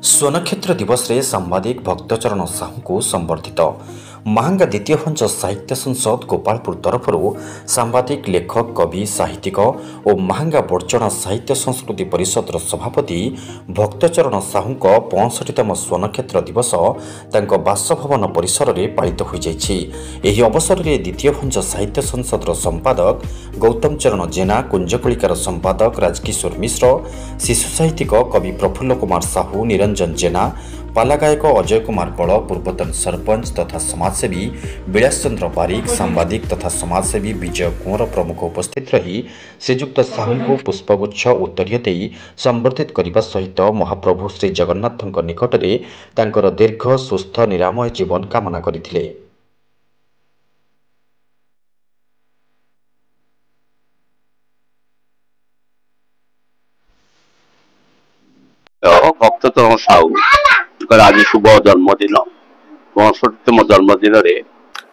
स्वनक्षेत्र दिवस रे सांबादिक भक्तचरण साहू को संबर्धित महांगा द्वितीय पंच साहित्य संसद गोपालपुर तरफ सांबादिक लेखक कवि साहित्यिक और महांगा बड़चणा साहित्य संस्कृति परिषद सभापति भक्तचरण साहू 65तम स्वनक्षेत्र दिवस तांको बासभवन परिसर में पालित हो जाइछि। अवसर में द्वितीय पंच साहित्य संसद संपादक गौतम चरण जेना, कुंजकलिकार संपादक राजकिशोर मिश्र, शिशु साहित्यिक कवि प्रफुल्ल कुमार साहू, निरंजन जेना, पालागायक अजय कुमार बड़, पूर्वतन सरपंच तथा समाजसेवी विलास चंद्र बारिक, सांबादिक तथा समाजसेवी विजय कुंवर प्रमुख उपस्थित रही श्रीजुक्त साहू को पुष्पगुच्छ उत्तरीय देई संबर्धित करने सहित महाप्रभु श्री जगन्नाथ निकट में तांकर दीर्घ सुस्थ निरामय जीवन कामना करथिले। भक्तचरण साहू आज शुभ जन्मदिन 65तम जन्मदिन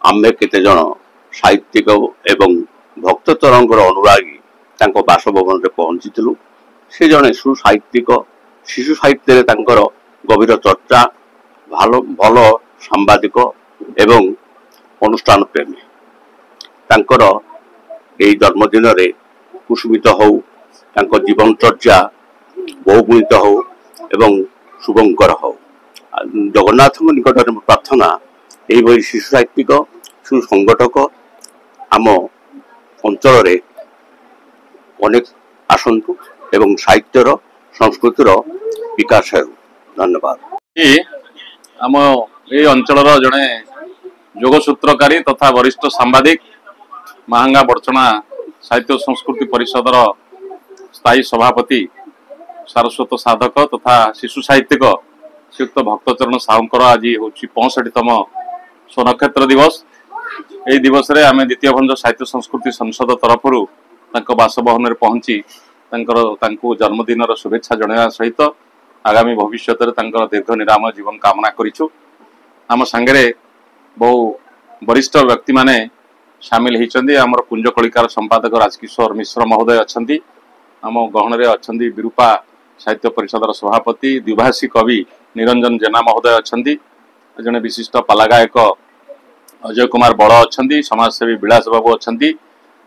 आमे केते जन साहित्यिक एवं भक्तचरण अनुरागी बासभवन में पहुंची। से जड़े सुसाहित्यिक शिशु साहित्य गभीर चर्चा भल सांबादिक एवं अनुष्ठान प्रेमी जन्मदिन कुसुमित हो जीवन चर्चा बहुगुणित हो एवं शुभंकर हो। जगन्नाथ निकट में प्रार्थना यही शिशु साहित्यिक सुसंगठक आम अंचल अनेक आसंतु एवं साहित्यर संस्कृतिर विकास हो। धन्यवाद। आम ये अंचल जड़े जोगसूत्रकारी तथा वरिष्ठ सांबादिक महांगा बड़चणा साहित्य संस्कृति परिषद स्थायी सभापति सारस्वत साधक तथा शिशु साहित्यिक श्रीयुक्त भक्तचरण साहूंकर आज हूँ 65तम स्वनक्षेत्र दिवस। यही दिवस रे आमे द्वितीय भंज साहित्य संस्कृति संसद तरफ बासभवन में पहुंची जन्मदिन शुभेच्छा जणाइवा सहित आगामी भविष्य दीर्घ निरामय जीवन कामना करिछु। आम सांगे बहु वरिष्ठ व्यक्ति माने सामिल होती। आमर कुंजकलिकार संपादक राजकिशोर मिश्र महोदय अच्छा, आम गहन में अच्छा विरूपा साहित्य परिषद सभापति द्विभाषी कवि निरंजन जेना महोदय अच्छा, जड़े विशिष्ट पालागायक अजय कुमार बड़ अच्छा, समाजसेवी विलास बाबू अच्छा,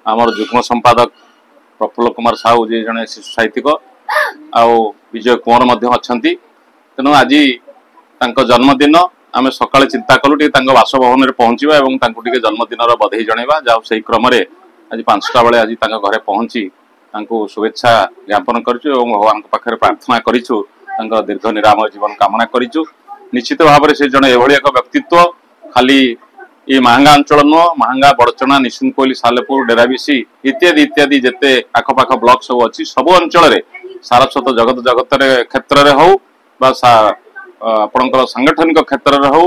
आमर जुग्म संपादक प्रफुल्ल कुमार साहू जी जड़े शिशु साहित्यिक आउ विजय कुंवर अच्छा। तेणु आज जन्मदिन आम सकाଳେ चिंता कलु बासभवन में पहुँचा और जन्मदिन बधाई जनवा जाओ से क्रम आज 5टा बेले आज घरे पहुँची शुभेच्छा ज्ञापन करूँ और भगवान पाखे प्रार्थना करूँ दीर्घ निरामय जीवन कामना करूँ। निश्चित भाव में से जड़े एभली एक व्यक्तित्व खाली ये महांगा अंचल नुह, महांगा बड़चणा निश्चिंत कोइली सालेपुर डेराबिसी इत्यादि इत्यादि जिते आखपाख ब्लॉक सब अच्छी सब अंचल सारस्वत जगत क्षेत्र में हो आपणकर सांगठनिक क्षेत्र में हो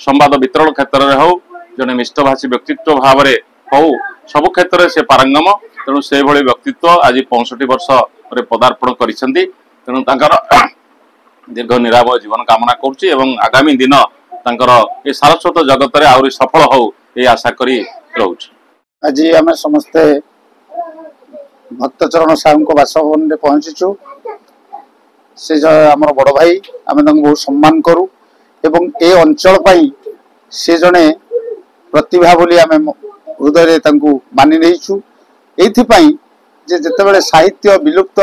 संवाद वितरण क्षेत्र में हो जड़े मिष्टभाषी व्यक्तित्व भाव में हो सब क्षेत्र में से पारंगम। तेणु से भली व्यक्तित्व आज 65 वर्ष पदार्पण करिसेंती। तेणु दीर्घ निरामय जीवन कामना करुच्ची एवं आगामी दिन ये सारस्वत जगत में आहरी सफल हो ये आशा करी रहूची। आज आम समस्ते भक्तचरण साहू को बासभवन में पहुंचीचु। से आमर बड़ भाई आम बहुत सम्मान करूँ एवं ए अंचल से जड़े प्रतिभा बोली आम हृदय मानि नहींचु। एथिपाई जे जेतेबेले साहित्य विलुप्त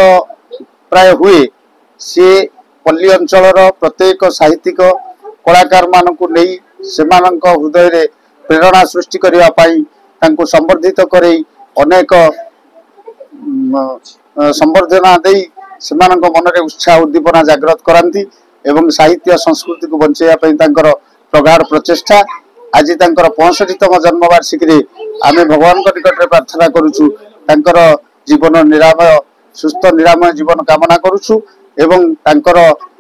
प्राय हुए सी पल्ली अंचल प्रत्येक साहित्यिक कलाकार मानकु नहीं सेमानक हृदय रे प्रेरणा सृष्टि करिवा पाई तांको संवर्धित करे अनेक संवर्धना देई सेमानक मन रे उत्साह उद्दीपना जागृत करांती एवं साहित्य संस्कृति को बंचाइवा पाई तांकर प्रगाढ़ प्रचेष्टा। आज तांकर 65तम जन्मवार्षिकी रे आमे भगवान को निकट रे प्रार्थना करूछु तांकर जीवन निरामय सुस्थ निरामय जीवन कामना करूछु एवं तांकर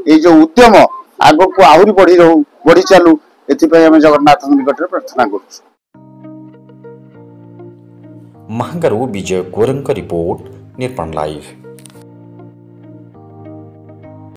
ए जो उद्यम आगो को आहुरी बढ़ी चालू एथिपाई आमे जगन्नाथ निकट रे प्रार्थना करूछु। महांगारू विजय कुंवरଙ୍କ रिपोर्ट निर्माण लाइव।